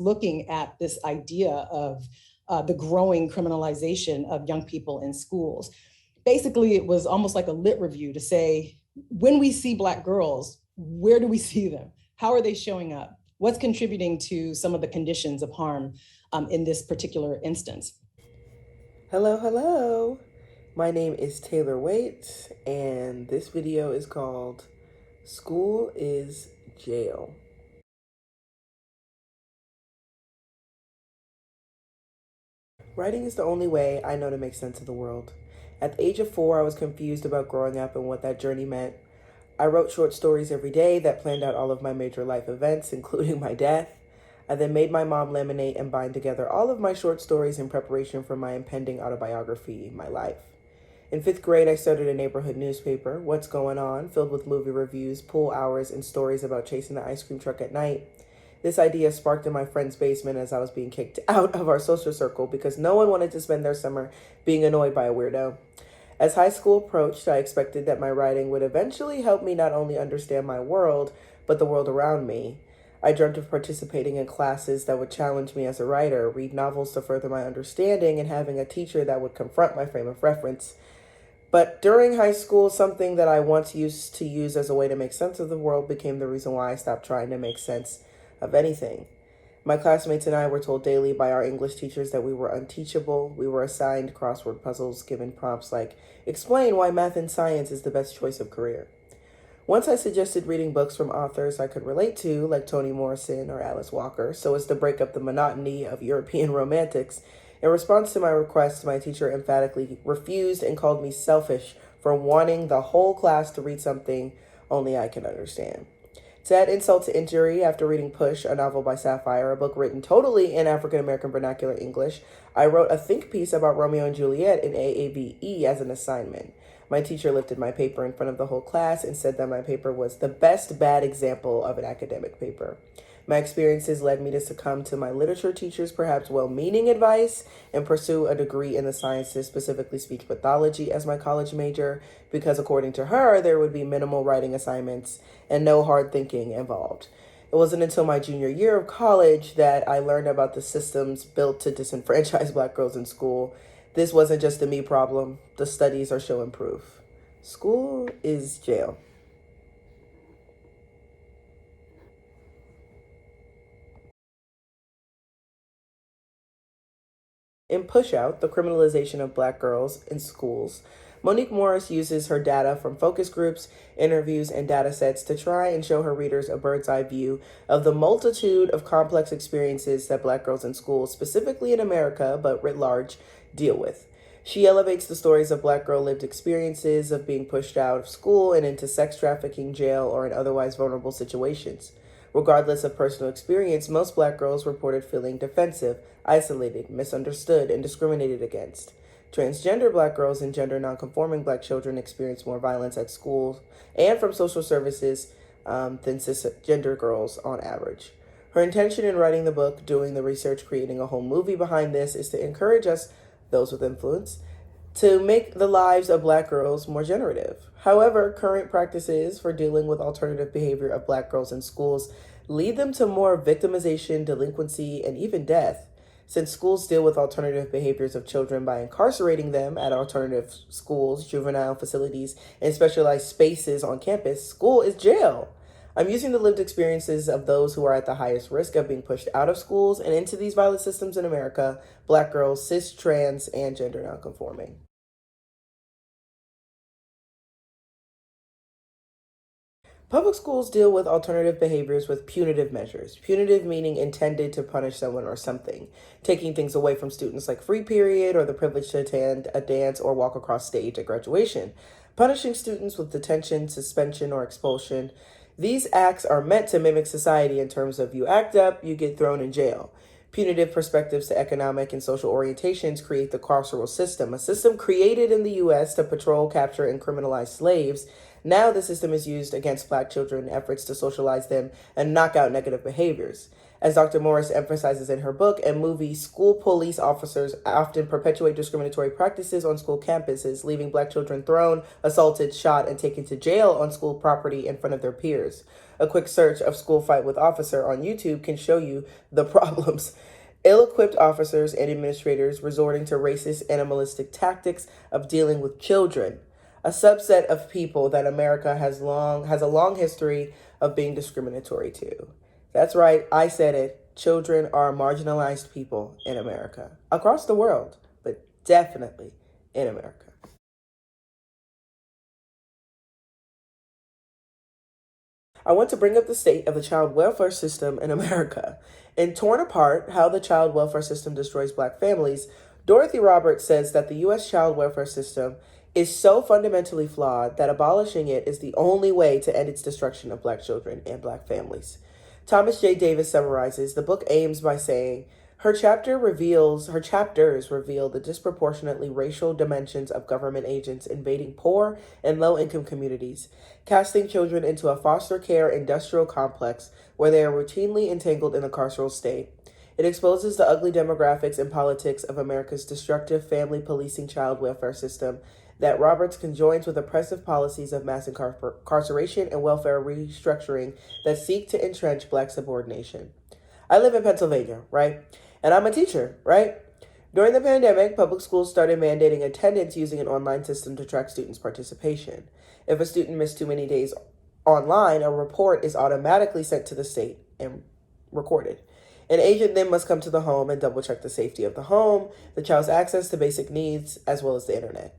looking at this idea of the growing criminalization of young people in schools. Basically, it was almost like a lit review to say, when we see Black girls, where do we see them? How are they showing up? What's contributing to some of the conditions of harm in this particular instance? Hello, hello. My name is Taylor Waits, and this video is called School is Jail. Writing is the only way I know to make sense of the world. At the age of 4, I was confused about growing up and what that journey meant. I wrote short stories every day that planned out all of my major life events, including my death. I then made my mom laminate and bind together all of my short stories in preparation for my impending autobiography, My Life. In 5th grade, I started a neighborhood newspaper, What's Going On, filled with movie reviews, pool hours, and stories about chasing the ice cream truck at night. This idea sparked in my friend's basement as I was being kicked out of our social circle because no one wanted to spend their summer being annoyed by a weirdo. As high school approached, I expected that my writing would eventually help me not only understand my world, but the world around me. I dreamt of participating in classes that would challenge me as a writer, read novels to further my understanding, and having a teacher that would confront my frame of reference. But during high school, something that I once used to use as a way to make sense of the world became the reason why I stopped trying to make sense of anything. My classmates and I were told daily by our English teachers that we were unteachable. We were assigned crossword puzzles, given prompts like, explain why math and science is the best choice of career. Once I suggested reading books from authors I could relate to, like Toni Morrison or Alice Walker, so as to break up the monotony of European romantics. In response to my request, my teacher emphatically refused and called me selfish for wanting the whole class to read something only I can understand. To add insult to injury, after reading Push, a novel by Sapphire, a book written totally in African-American vernacular English, I wrote a think piece about Romeo and Juliet in AAVE as an assignment. My teacher lifted my paper in front of the whole class and said that my paper was the best bad example of an academic paper. My experiences led me to succumb to my literature teacher's perhaps well-meaning advice and pursue a degree in the sciences, specifically speech pathology, as my college major, because according to her, there would be minimal writing assignments and no hard thinking involved. It wasn't until my junior year of college that I learned about the systems built to disenfranchise Black girls in school. This wasn't just a me problem. The studies are showing proof. School is jail. In Push Out, the criminalization of Black girls in schools, Monique Morris uses her data from focus groups, interviews, and data sets to try and show her readers a bird's eye view of the multitude of complex experiences that Black girls in schools, specifically in America, but writ large, deal with. She elevates the stories of Black girl lived experiences of being pushed out of school and into sex trafficking, jail, or in otherwise vulnerable situations. Regardless of personal experience, most Black girls reported feeling defensive, isolated, misunderstood, and discriminated against. Transgender Black girls and gender nonconforming Black children experience more violence at school and from social services than cisgender girls on average. Her intention in writing the book, doing the research, creating a whole movie behind this is to encourage us, those with influence, to make the lives of Black girls more generative. However, current practices for dealing with alternative behavior of Black girls in schools lead them to more victimization, delinquency, and even death. Since schools deal with alternative behaviors of children by incarcerating them at alternative schools, juvenile facilities, and specialized spaces on campus, school is jail. I'm using the lived experiences of those who are at the highest risk of being pushed out of schools and into these violent systems in America: Black girls, cis, trans, and gender nonconforming. Public schools deal with alternative behaviors with punitive measures. Punitive meaning intended to punish someone or something, taking things away from students like free period or the privilege to attend a dance or walk across stage at graduation. Punishing students with detention, suspension, or expulsion. These acts are meant to mimic society in terms of you act up, you get thrown in jail. Punitive perspectives to economic and social orientations create the carceral system, a system created in the U.S. to patrol, capture, and criminalize slaves. Now the system is used against Black children in efforts to socialize them and knock out negative behaviors. As Dr. Morris emphasizes in her book and movie, school police officers often perpetuate discriminatory practices on school campuses, leaving Black children thrown, assaulted, shot, and taken to jail on school property in front of their peers. A quick search of school fight with officer on YouTube can show you the problems. Ill-equipped officers and administrators resorting to racist, animalistic tactics of dealing with children, a subset of people that America has a long history of being discriminatory to. That's right, I said it. Children are marginalized people in America, across the world, but definitely in America. I want to bring up the state of the child welfare system in America. In Torn Apart, How the Child Welfare System Destroys Black Families, Dorothy Roberts says that the U.S. child welfare system is so fundamentally flawed that abolishing it is the only way to end its destruction of Black children and Black families. Thomas J. Davis summarizes the book aims by saying, her chapters reveal the disproportionately racial dimensions of government agents invading poor and low-income communities, casting children into a foster care industrial complex where they are routinely entangled in the carceral state. It exposes the ugly demographics and politics of America's destructive family policing child welfare system that Roberts conjoins with oppressive policies of mass incarceration and welfare restructuring that seek to entrench Black subordination. I live in Pennsylvania, right? And I'm a teacher, right? During the pandemic, public schools started mandating attendance using an online system to track students' participation. If a student missed too many days online, a report is automatically sent to the state and recorded. An agent then must come to the home and double check the safety of the home, the child's access to basic needs, as well as the internet.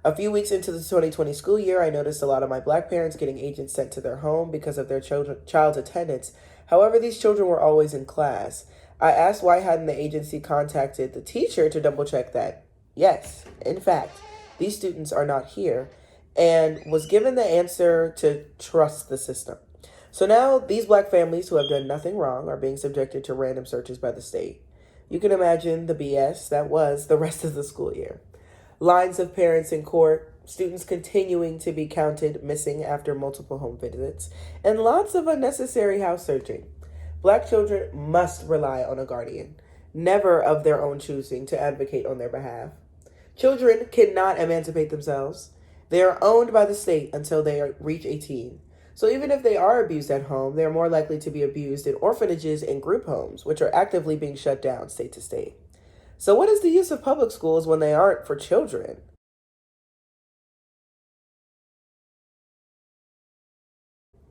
A few weeks into the 2020 school year, I noticed a lot of my Black parents getting agents sent to their home because of their child's attendance. However, these children were always in class. I asked why hadn't the agency contacted the teacher to double check that. Yes, in fact, these students are not here, and was given the answer to trust the system. So now these Black families who have done nothing wrong are being subjected to random searches by the state. You can imagine the BS that was the rest of the school year. Lines of parents in court, students continuing to be counted missing after multiple home visits, and lots of unnecessary house searching. Black children must rely on a guardian, never of their own choosing, to advocate on their behalf. Children cannot emancipate themselves. They are owned by the state until they reach 18. So even if they are abused at home, they are more likely to be abused in orphanages and group homes, which are actively being shut down state to state. So what is the use of public schools when they aren't for children?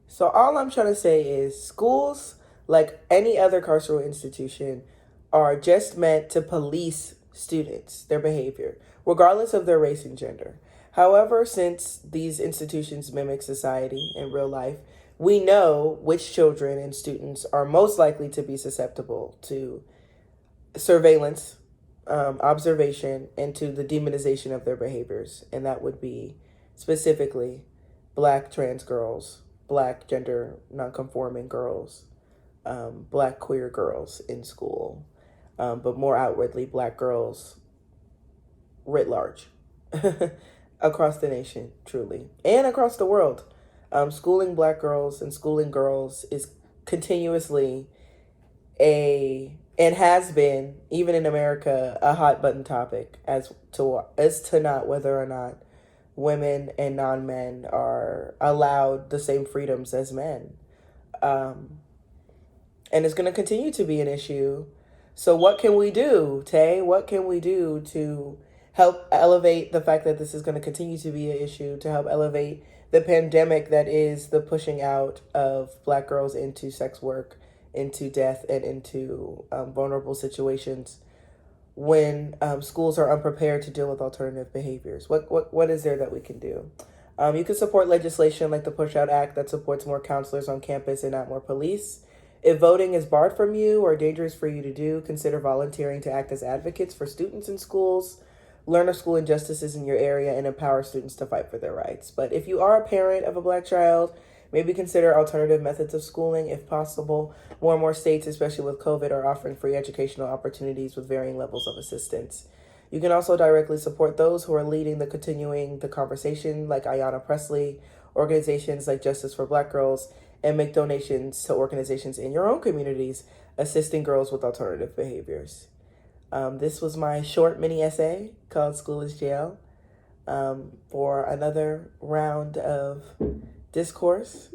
So all I'm trying to say is schools, like any other carceral institution, are just meant to police students, their behavior, regardless of their race and gender. However, since these institutions mimic society in real life, we know which children and students are most likely to be susceptible to surveillance, observation, and to the demonization of their behaviors. And that would be specifically Black trans girls, Black gender nonconforming girls, Black queer girls in school, but more outwardly Black girls writ large across the nation, truly, and across the world. Schooling Black girls and schooling girls is continuously and has been, even in America, a hot button topic as to not whether or not women and non-men are allowed the same freedoms as men. And it's going to continue to be an issue. So what can we do, Tay? What can we do to help elevate the fact that this is going to continue to be an issue, to help elevate the pandemic that is the pushing out of Black girls into sex work, into death, and into vulnerable situations when schools are unprepared to deal with alternative behaviors? What is there that we can do? You can support legislation like the Push Out Act that supports more counselors on campus and not more police. If voting is barred from you or dangerous for you to do, consider volunteering to act as advocates for students in schools. Learn of school injustices in your area and empower students to fight for their rights. But if you are a parent of a Black child, maybe consider alternative methods of schooling if possible. More and more states, especially with COVID, are offering free educational opportunities with varying levels of assistance. You can also directly support those who are leading continuing the conversation, like Ayanna Pressley, organizations like Justice for Black Girls, and make donations to organizations in your own communities assisting girls with alternative behaviors. This was my short mini essay called School is Jail, for another round of discourse.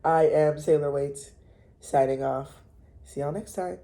I am Sailor Waits, signing off. See y'all next time.